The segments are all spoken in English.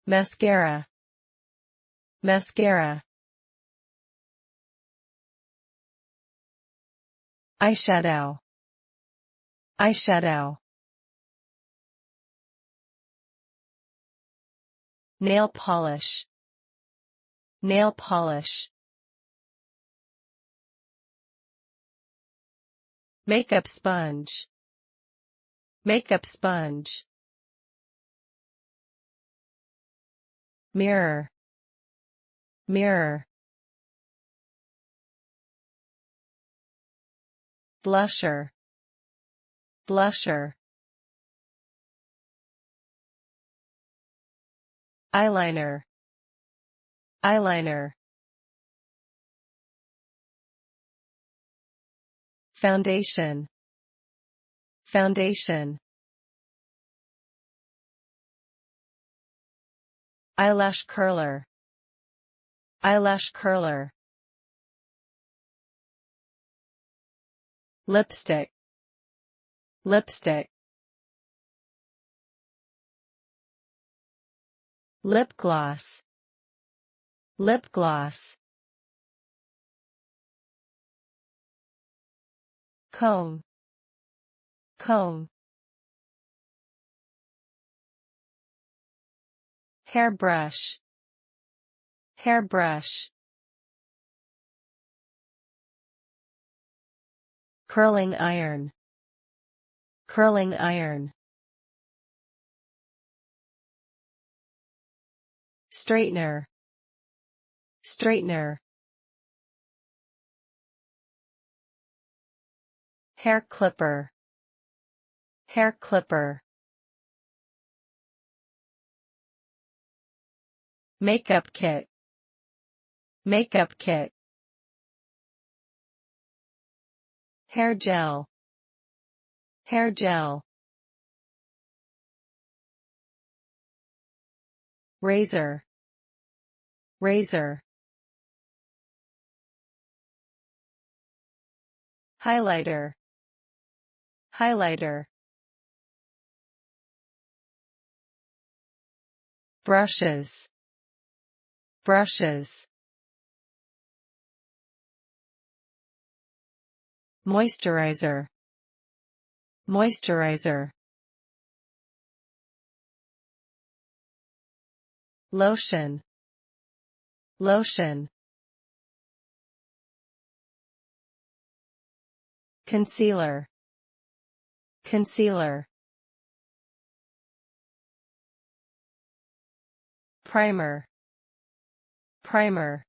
mascara, mascara. Eyeshadow, eyeshadow. Nail polish, nail polish. Makeup sponge, makeup sponge. Mirror, mirror. Blusher, blusher. Eyeliner, eyeliner. Foundation, foundation. Eyelash curler, eyelash curler. Lipstick, lipstick. Lip gloss, lip gloss. Comb, comb. Hairbrush, hairbrush. Curling iron, curling iron. Straightener, straightener. Hair clipper, hair clipper. Makeup kit, makeup kit. Hair gel, hair gel. Razor, razor. Highlighter, highlighter. Brushes, brushes. Moisturizer, moisturizer. Lotion, lotion. Concealer, concealer. Primer, primer.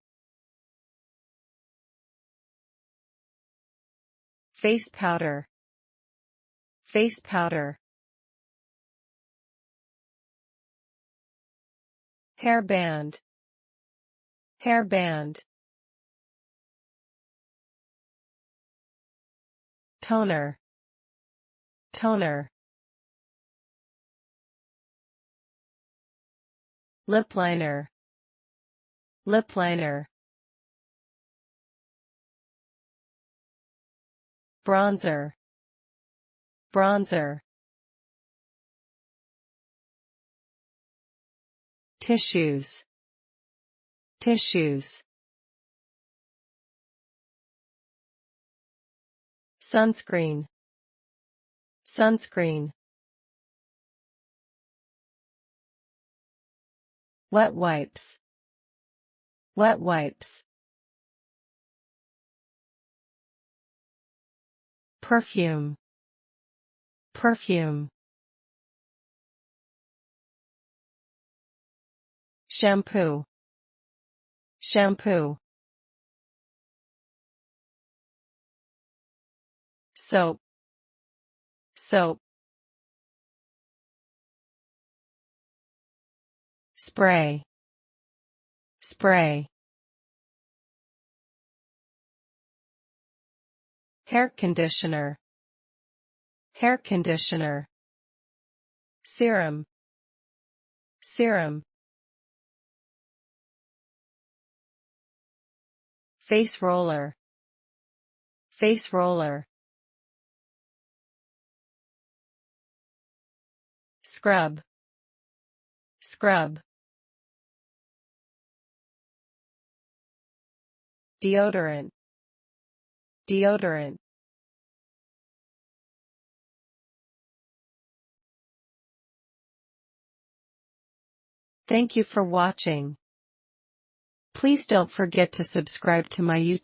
Face powder, face powder. Hairband, hairband. Toner, toner. Lip liner, lip liner. Bronzer, bronzer. Tissues, tissues. Sunscreen, sunscreen. Wet wipes, wet wipes. Perfume, perfume. Shampoo, shampoo. Soap, soap. Spray, spray. Hair conditioner, hair conditioner. Serum, serum. Face roller, face roller. Scrub, scrub. deodorant, deodorant. Thank you for watching. Please don't forget to subscribe to my YouTube